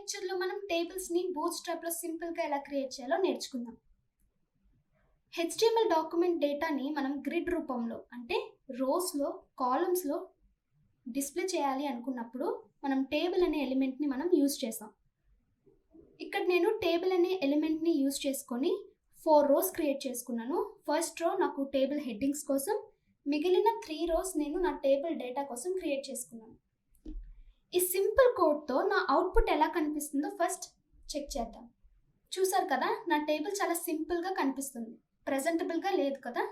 లెక్చర్లో మనం టేబుల్స్ని బూట్స్ట్రాప్లో సింపుల్గా ఎలా క్రియేట్ చేయాలో నేర్చుకుందాం. HTML డాక్యుమెంట్ డేటాని మనం గ్రిడ్ రూపంలో అంటే రోస్లో కాలమ్స్లో డిస్ప్లే చేయాలి అనుకున్నప్పుడు మనం టేబుల్ అనే ఎలిమెంట్ని మనం యూజ్ చేసాం. ఇక్కడ నేను టేబుల్ అనే ఎలిమెంట్ని యూజ్ చేసుకొని 4 రోస్ క్రియేట్ చేసుకున్నాను. ఫస్ట్ రో నాకు టేబుల్ హెడ్డింగ్స్ కోసం, మిగిలిన 3 రోస్ నేను నా టేబుల్ డేటా కోసం క్రియేట్ చేసుకున్నాను. ఈ సింపుల్ కోడ్తో నా అవుట్పుట్ ఎలా కనిపిస్తుందో ఫస్ట్ చెక్ చేద్దాం. చూసారు కదా, నా టేబుల్ చాలా సింపుల్గా కనిపిస్తుంది, ప్రెజెంటబుల్గా లేదు కదా.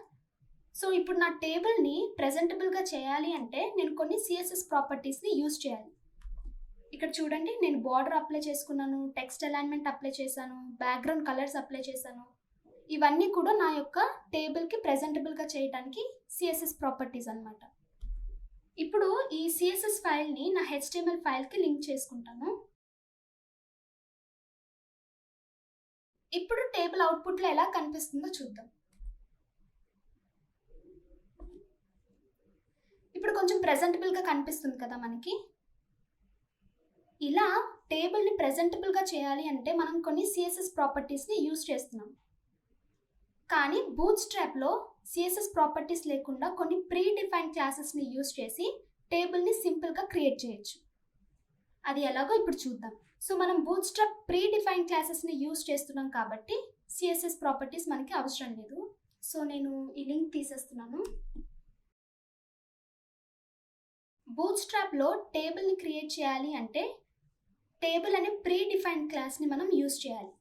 సో ఇప్పుడు నా టేబుల్ని ప్రెజెంటబుల్గా చేయాలి అంటే నేను కొన్ని CSS ప్రాపర్టీస్ని యూజ్ చేయాలి. ఇక్కడ చూడండి, నేను బార్డర్ అప్లై చేసుకున్నాను, టెక్స్ట్ అలైన్మెంట్ అప్లై చేశాను, బ్యాక్గ్రౌండ్ కలర్స్ అప్లై చేశాను. ఇవన్నీ కూడా నా యొక్క టేబుల్కి ప్రెజెంటబుల్గా చేయడానికి CSS ప్రాపర్టీస్ అన్నమాట. ఇప్పుడు ఈ CSS ఫైల్ని నా HTML ఫైల్కి లింక్ చేసుకుంటాను. ఇప్పుడు టేబుల్ అవుట్పుట్లో ఎలా కనిపిస్తుందో చూద్దాం. ఇప్పుడు కొంచెం ప్రెజెంటబుల్గా కనిపిస్తుంది కదా మనకి. ఇలా టేబుల్ని ప్రెజెంటబుల్గా చేయాలి అంటే మనం కొన్ని CSS ప్రాపర్టీస్ని యూజ్ చేస్తున్నాం. కానీ బూట్స్ట్రాప్లో CSS ప్రాపర్టీస్ లేకుండా కొన్ని ప్రీ డిఫైన్ క్లాసెస్ని యూజ్ చేసి టేబుల్ని సింపుల్గా క్రియేట్ చేయొచ్చు. అది ఎలాగో ఇప్పుడు చూద్దాం. సో మనం బూట్స్ట్రాప్ ప్రీ డిఫైన్ క్లాసెస్ని యూజ్ చేస్తున్నాం కాబట్టి CSS ప్రాపర్టీస్ మనకి అవసరం లేదు. సో నేను ఈ లింక్ తీసేస్తున్నాను. బూట్స్ట్రాప్లో టేబుల్ని క్రియేట్ చేయాలి అంటే టేబుల్ అనే ప్రీ డిఫైన్ క్లాస్ని మనం యూజ్ చేయాలి.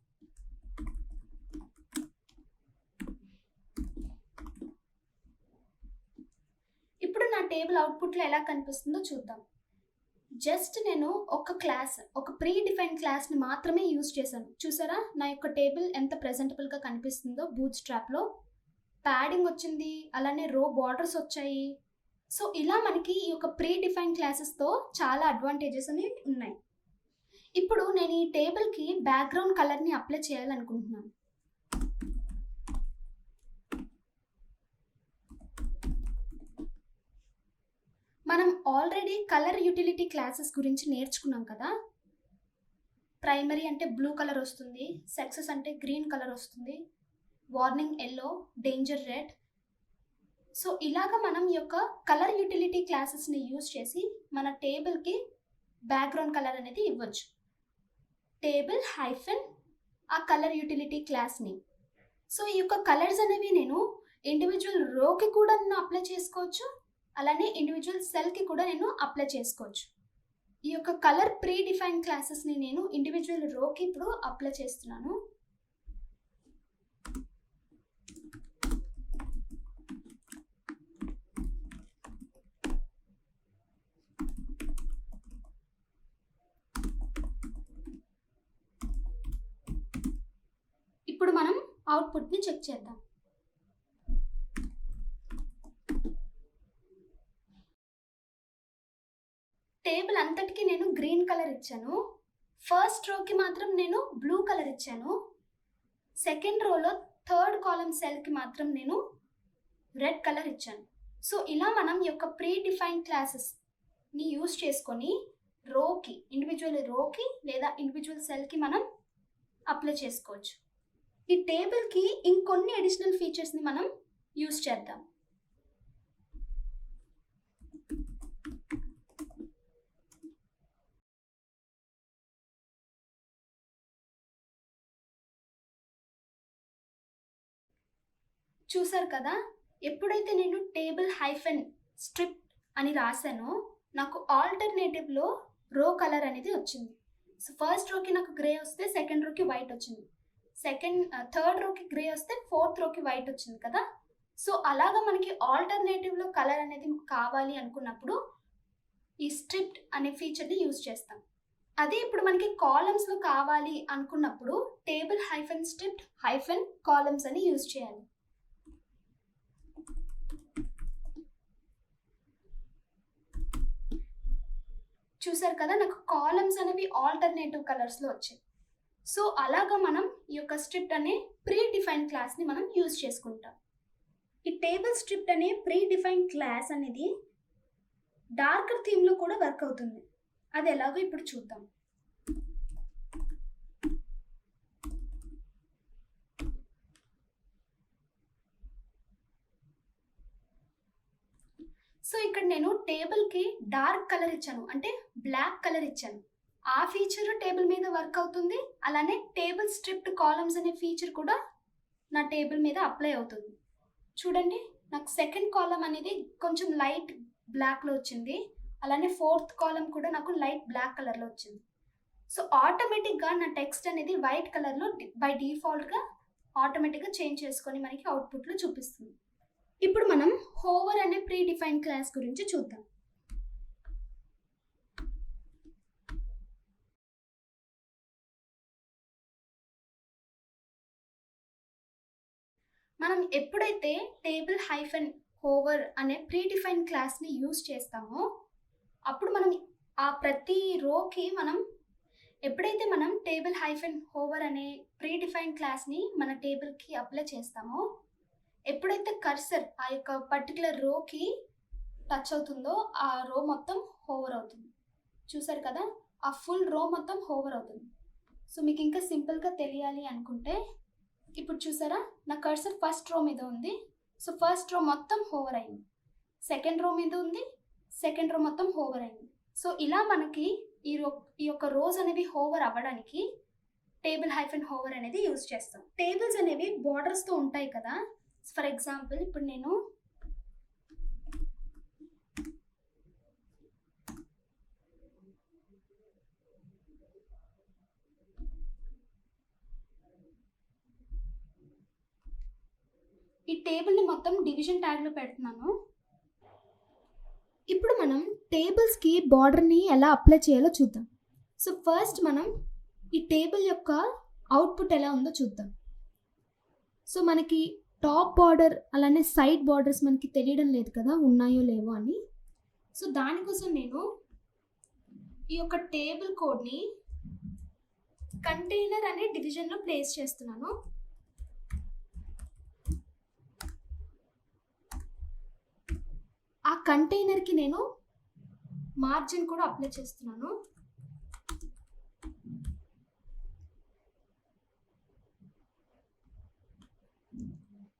ఇప్పుడు నా టేబుల్ అవుట్పుట్లో ఎలా కనిపిస్తుందో చూద్దాం. జస్ట్ నేను ఒక ప్రీ డిఫైన్ క్లాస్ని మాత్రమే యూజ్ చేశాను. చూసారా, నా యొక్క టేబుల్ ఎంత ప్రెజెంటబుల్గా కనిపిస్తుందో. బూట్స్ట్రాప్లో ప్యాడింగ్ వచ్చింది, అలానే రో బార్డర్స్ వచ్చాయి. సో ఇలా మనకి ఈ యొక్క ప్రీ డిఫైన్ క్లాసెస్తో చాలా అడ్వాంటేజెస్ అనేవి ఉన్నాయి. ఇప్పుడు నేను ఈ టేబుల్కి బ్యాక్గ్రౌండ్ కలర్ని అప్లై చేయాలనుకుంటున్నాను. మనం ఆల్రెడీ కలర్ యూటిలిటీ క్లాసెస్ గురించి నేర్చుకున్నాం కదా. ప్రైమరీ అంటే బ్లూ కలర్ వస్తుంది, సక్సెస్ అంటే గ్రీన్ కలర్ వస్తుంది, warning yellow, danger red. So ఇలాగ మనం ఈ యొక్క కలర్ యూటిలిటీ క్లాసెస్ని యూజ్ చేసి మన టేబుల్కి బ్యాక్గ్రౌండ్ కలర్ అనేది ఇవ్వచ్చు. టేబుల్ హైఫెన్ ఆ కలర్ యూటిలిటీ క్లాస్ని. సో ఈ యొక్క కలర్స్ అనేవి నేను ఇండివిజువల్ రోకి కూడా నేను అప్లై చేసుకోవచ్చు, అలానే ఇండివిజువల్ సెల్కి కూడా నేను అప్లై చేసుకోవచ్చు. ఈ యొక్క కలర్ ప్రీ డిఫైన్ క్లాసెస్ని నేను ఇండివిజువల్ రోకి ఇప్పుడు అప్లై చేస్తున్నాను. ఇప్పుడు మనం అవుట్పుట్ని చెక్ చేద్దాం. టేబుల్ అంతటికి నేను గ్రీన్ కలర్ ఇచ్చాను. ఫస్ట్ రోకి మాత్రం నేను బ్లూ కలర్ ఇచ్చాను. సెకండ్ రోలో థర్డ్ కాలమ్ సెల్కి మాత్రం నేను రెడ్ కలర్ ఇచ్చాను. సో ఇలా మనం ఈ యొక్క ప్రీ డిఫైన్ క్లాసెస్ని యూజ్ చేసుకొని ఇండివిజువల్ రోకి లేదా ఇండివిజువల్ సెల్కి మనం అప్లై చేసుకోవచ్చు. ఈ టేబుల్కి ఇంకొన్ని అడిషనల్ ఫీచర్స్ని మనం యూజ్ చేద్దాం. చూసారు కదా, ఎప్పుడైతే నేను టేబుల్ హైఫెన్ స్ట్రిప్ అని రాశానో నాకు ఆల్టర్నేటివ్లో రో కలర్ అనేది వచ్చింది. సో ఫస్ట్ రోకి నాకు గ్రే వస్తే సెకండ్ రోకి వైట్ వచ్చింది, థర్డ్ రోకి గ్రే వస్తే ఫోర్త్ రోకి వైట్ వచ్చింది కదా. సో అలాగా మనకి ఆల్టర్నేటివ్లో కలర్ అనేది కావాలి అనుకున్నప్పుడు ఈ స్ట్రిప్ అనే ఫీచర్ని యూజ్ చేస్తాం. అదే ఇప్పుడు మనకి కాలమ్స్లో కావాలి అనుకున్నప్పుడు table hyphen strip hyphen columns అని యూజ్ చేయాలి. చూసారు కదా, నాకు కాలమ్స్ అనేవి ఆల్టర్నేటివ్ కలర్స్లో వచ్చాయి. సో అలాగా మనం ఈ యొక్క స్ట్రిప్ అనే ప్రీ డిఫైన్ క్లాస్ని మనం యూజ్ చేసుకుంటాం. ఈ టేబుల్ స్ట్రిప్ అనే ప్రీ డిఫైన్ క్లాస్ అనేది డార్కర్ థీమ్లో కూడా వర్క్ అవుతుంది. అది ఎలాగో ఇప్పుడు చూద్దాం. సో ఇక్కడ నేను టేబుల్కి డార్క్ కలర్ ఇచ్చాను, అంటే బ్లాక్ కలర్ ఇచ్చాను. ఆ ఫీచర్ టేబుల్ మీద వర్క్ అవుతుంది. అలానే టేబుల్ స్ట్రిప్డ్ కాలమ్స్ అనే ఫీచర్ కూడా నా టేబుల్ మీద అప్లై అవుతుంది. చూడండి, నాకు సెకండ్ కాలమ్ అనేది కొంచెం లైట్ బ్లాక్లో వచ్చింది. అలానే ఫోర్త్ కాలమ్ కూడా నాకు లైట్ బ్లాక్ కలర్లో వచ్చింది. సో ఆటోమేటిక్గా నా టెక్స్ట్ అనేది వైట్ కలర్లో బై డిఫాల్ట్గా ఆటోమేటిక్గా చేంజ్ చేసుకొని మనకి అవుట్పుట్లో చూపిస్తుంది. ఇప్పుడు మనం హోవర్ అనే ప్రీ డిఫైన్ క్లాస్ గురించి చూద్దాం. మనం ఎప్పుడైతే టేబుల్ హైఫన్ హోవర్ అనే ప్రీ డిఫైన్ క్లాస్ని యూజ్ చేస్తామో అప్పుడు మనం ఆ ప్రతి రోకి ఎప్పుడైతే మనం టేబుల్ హైఫన్ హోవర్ అనే ప్రీ డిఫైన్ క్లాస్ని మన టేబుల్కి అప్లై చేస్తామో ఎప్పుడైతే కర్సర్ ఆ యొక్క పర్టికులర్ రోకి టచ్ అవుతుందో ఆ రో మొత్తం హోవర్ అవుతుంది. చూసారు కదా, ఆ ఫుల్ రో మొత్తం హోవర్ అవుతుంది. సో మీకు ఇంకా సింపుల్గా తెలియాలి అనుకుంటే ఇప్పుడు చూసారా, నా కర్సర్ ఫస్ట్ రో మీద ఉంది. సో ఫస్ట్ రో మొత్తం హోవర్ అయింది. సెకండ్ రో మీద ఉంది, సెకండ్ రో మొత్తం హోవర్ అయింది. సో ఇలా మనకి ఈ యొక్క రోస్ అనేవి హోవర్ అవ్వడానికి టేబుల్ హైఫన్ హోవర్ అనేది యూజ్ చేస్తాం. టేబుల్స్ అనేవి బార్డర్స్తో ఉంటాయి కదా. ఫర్ ఎగ్జాంపుల్ ఇప్పుడు నేను ఈ టేబుల్ని మొత్తం డివిజన్ ట్యాగ్లో పెడుతున్నాను. ఇప్పుడు మనం టేబుల్స్కి బార్డర్ని ఎలా అప్లై చేయాలో చూద్దాం. సో ఫస్ట్ మనం ఈ టేబుల్ యొక్క అవుట్పుట్ ఎలా ఉందో చూద్దాం. సో మనకి టాప్ బార్డర్ అలానే సైడ్ బార్డర్స్ మనకి తెలియడం లేదు కదా, ఉన్నాయో లేవో అని. సో దానికోసం నేను ఈ యొక్క టేబుల్ కోడ్ని కంటైనర్ అనే డివిజన్లో ప్లేస్ చేస్తున్నాను. ఆ కంటైనర్కి నేను మార్జిన్ కూడా అప్లై చేస్తున్నాను.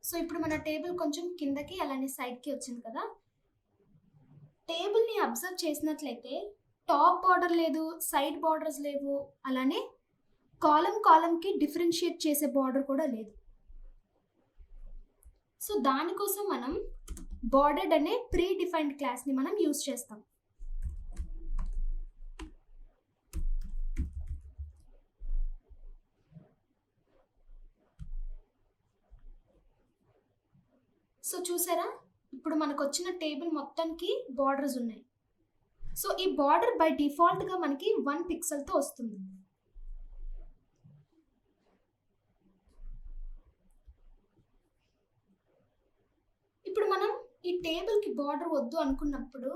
సో ఇప్పుడు మన టేబుల్ కొంచెం కిందకి అలానే సైడ్కి వచ్చింది కదా. టేబుల్ని అబ్జర్వ్ చేసినట్లయితే టాప్ బార్డర్ లేదు, సైడ్ బార్డర్స్ లేవు, అలానే కాలంకి డిఫరెన్షియేట్ చేసే బార్డర్ కూడా లేదు. సో దానికోసం మనం బార్డర్డ్ అనే ప్రీ డిఫైన్డ్ క్లాస్ని మనం యూజ్ చేస్తాం. సో చూసారా, ఇప్పుడు మనకు వచ్చిన టేబుల్ మొత్తానికి బార్డర్స్ ఉన్నాయి. సో ఈ బార్డర్ బై డిఫాల్ట్గా మనకి 1 పిక్సెల్తో వస్తుంది. ఇప్పుడు మనం ఈ టేబుల్కి బార్డర్ వద్దు అనుకున్నప్పుడు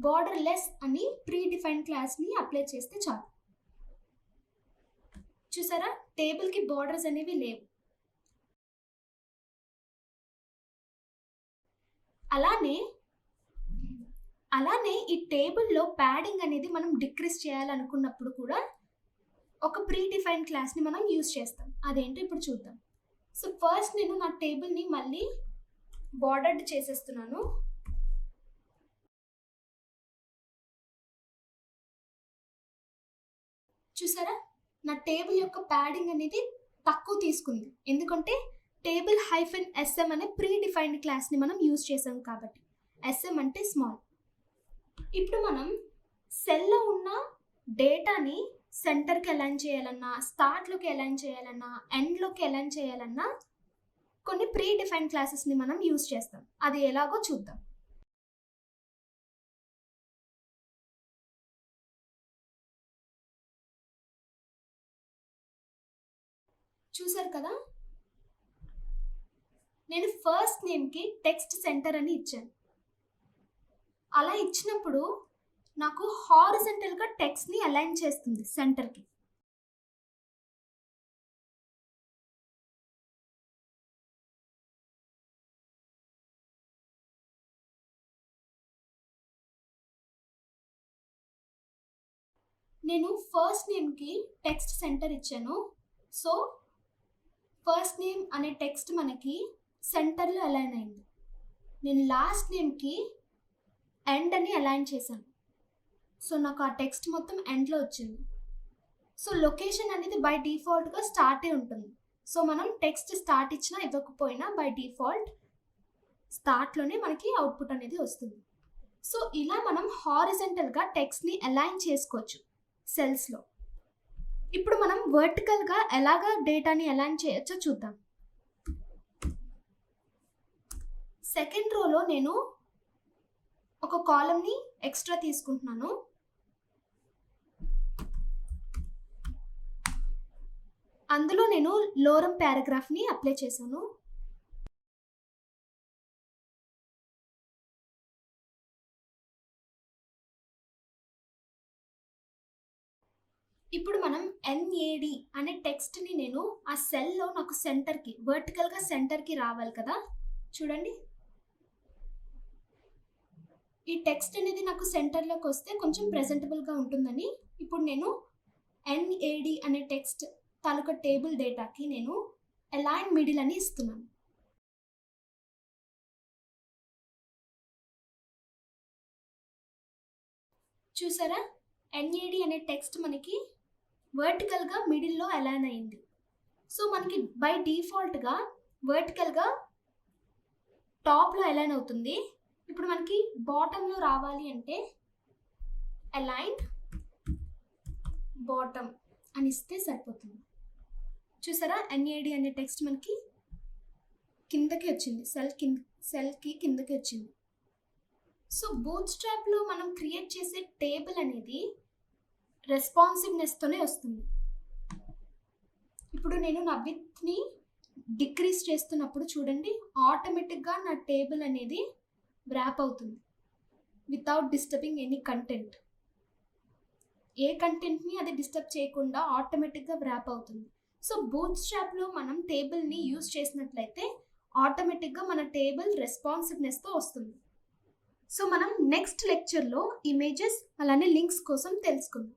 బార్డర్ లెస్ అని ప్రీ డిఫైన్ క్లాస్ని అప్లై చేస్తే చాలు. చూసారా, టేబుల్కి బార్డర్స్ అనేవి లేవు. అలానే ఈ టేబుల్లో ప్యాడింగ్ అనేది మనం డిక్రీజ్ చేయాలనుకున్నప్పుడు కూడా ఒక ప్రీ డిఫైన్ క్లాస్ని మనం యూజ్ చేస్తాం. అదేంటో ఇప్పుడు చూద్దాం. సో ఫస్ట్ నేను నా టేబుల్ని మళ్ళీ బార్డర్డ్ చేసేస్తున్నాను. చూసారా, నా టేబుల్ యొక్క ప్యాడింగ్ అనేది తక్కువ తీసుకుంది, ఎందుకంటే టేబుల్ హైఫన్ SM అనే ప్రీ డిఫైన్డ్ క్లాస్ని మనం యూజ్ చేసాం కాబట్టి. SM అంటే స్మాల్. ఇప్పుడు మనం సెల్లో ఉన్న డేటాని సెంటర్కి అలైన్ చేయాలన్నా, స్టార్ట్లోకి అలైన్ చేయాలన్నా, ఎండ్లోకి అలైన్ చేయాలన్నా కొన్ని ప్రీ డిఫైన్ క్లాసెస్ని మనం యూజ్ చేస్తాం. అది ఎలాగో చూద్దాం. చూసారు కదా, నేను ఫస్ట్ నేమ్కి టెక్స్ట్ సెంటర్ అని ఇచ్చాను. అలా ఇచ్చినప్పుడు నాకు హారిజంటల్గా టెక్స్ట్ని అలైన్ చేస్తుంది సెంటర్కి. నేను ఫస్ట్ నేమ్కి టెక్స్ట్ సెంటర్ ఇచ్చాను. సో ఫస్ట్ నేమ్ అనే టెక్స్ట్ మనకి సెంటర్లో అలైన్ అయింది. నేను లాస్ట్ నేమ్కి ఎండ్ అని అలైన్ చేశాను. సో నాకు ఆ టెక్స్ట్ మొత్తం ఎండ్లో వచ్చింది. సో లొకేషన్ అనేది బై డిఫాల్ట్గా స్టార్టే ఉంటుంది. సో మనం టెక్స్ట్ స్టార్ట్ ఇచ్చినా ఇవ్వకపోయినా బై డిఫాల్ట్ స్టార్ట్లోనే మనకి అవుట్పుట్ అనేది వస్తుంది. సో ఇలా మనం హారిజంటల్గా టెక్స్ట్ని అలైన్ చేసుకోవచ్చు సెల్స్లో. ఇప్పుడు మనం వర్టికల్గా ఎలాగా డేటాని అలైన్ చేయొచ్చో చూద్దాం. సెకండ్ రోలో నేను ఒక కాలమ్ని ఎక్స్ట్రా తీసుకుంటున్నాను. అందులో నేను లోరం పారాగ్రాఫ్ని అప్లై చేశాను. ఇప్పుడు మనం NAD అనే టెక్స్ట్ని నేను ఆ సెల్లో నాకు సెంటర్కి వర్టికల్గా సెంటర్కి రావాలి కదా. చూడండి, ఈ టెక్స్ట్ అనేది నాకు సెంటర్లోకి వస్తే కొంచెం ప్రెజెంటబుల్గా ఉంటుందని ఇప్పుడు నేను NAD అనే టెక్స్ట్ తాలూకా టేబుల్ డేటాకి నేను అలైన్ మిడిల్ అని ఇస్తున్నాను. చూసారా, NAD అనే టెక్స్ట్ మనకి వర్టికల్గా మిడిల్లో అలైన్ అయింది. సో మనకి బై డిఫాల్ట్గా వర్టికల్గా టాప్లో అలైన్ అవుతుంది. ఇప్పుడు మనకి బాటంలో రావాలి అంటే అలైన్ బాటమ్ అని ఇస్తే సరిపోతుంది. చూసారా, NAD అనే టెక్స్ట్ మనకి కిందకి వచ్చింది, సెల్కి కిందకి వచ్చింది. సో బూట్స్ట్రాప్లో మనం క్రియేట్ చేసే టేబుల్ అనేది రెస్పాన్సివ్నెస్తోనే వస్తుంది. ఇప్పుడు నేను నా విడ్త్ని డిక్రీజ్ చేస్తున్నప్పుడు చూడండి, ఆటోమేటిక్గా నా టేబుల్ అనేది వ్రాప్ అవుతుంది వితౌట్ డిస్టర్బింగ్ ఎనీ కంటెంట్. ఏ కంటెంట్ని అది డిస్టర్బ్ చేయకుండా ఆటోమేటిక్గా వ్రాప్ అవుతుంది. సో బూట్స్ట్రాప్లో మనం టేబుల్ని యూజ్ చేసినట్లయితే ఆటోమేటిక్గా మన టేబుల్ రెస్పాన్సివ్నెస్తో వస్తుంది. సో మనం నెక్స్ట్ లెక్చర్లో ఇమేజెస్ అలానే లింక్స్ కోసం తెలుసుకుందాం.